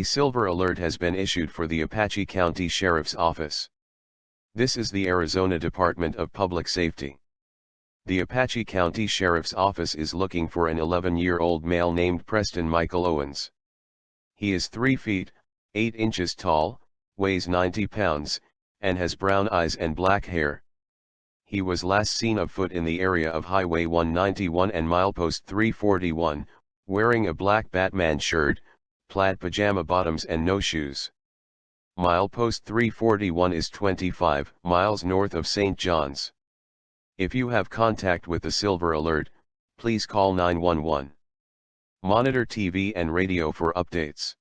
A silver alert has been issued for the Apache County Sheriff's Office. This is the Arizona Department of Public Safety. The Apache County Sheriff's Office is looking for an 11-year-old male named Preston Michael Owens. He is 3 feet, 8 inches tall, weighs 90 pounds, and has brown eyes and black hair. He was last seen afoot in the area of Highway 191 and Milepost 341, wearing a black Batman shirt, plaid pajama bottoms and no shoes. Milepost 341 is 25 miles north of St. John's. If you have contact with the silver alert, please call 911. Monitor TV and radio for updates.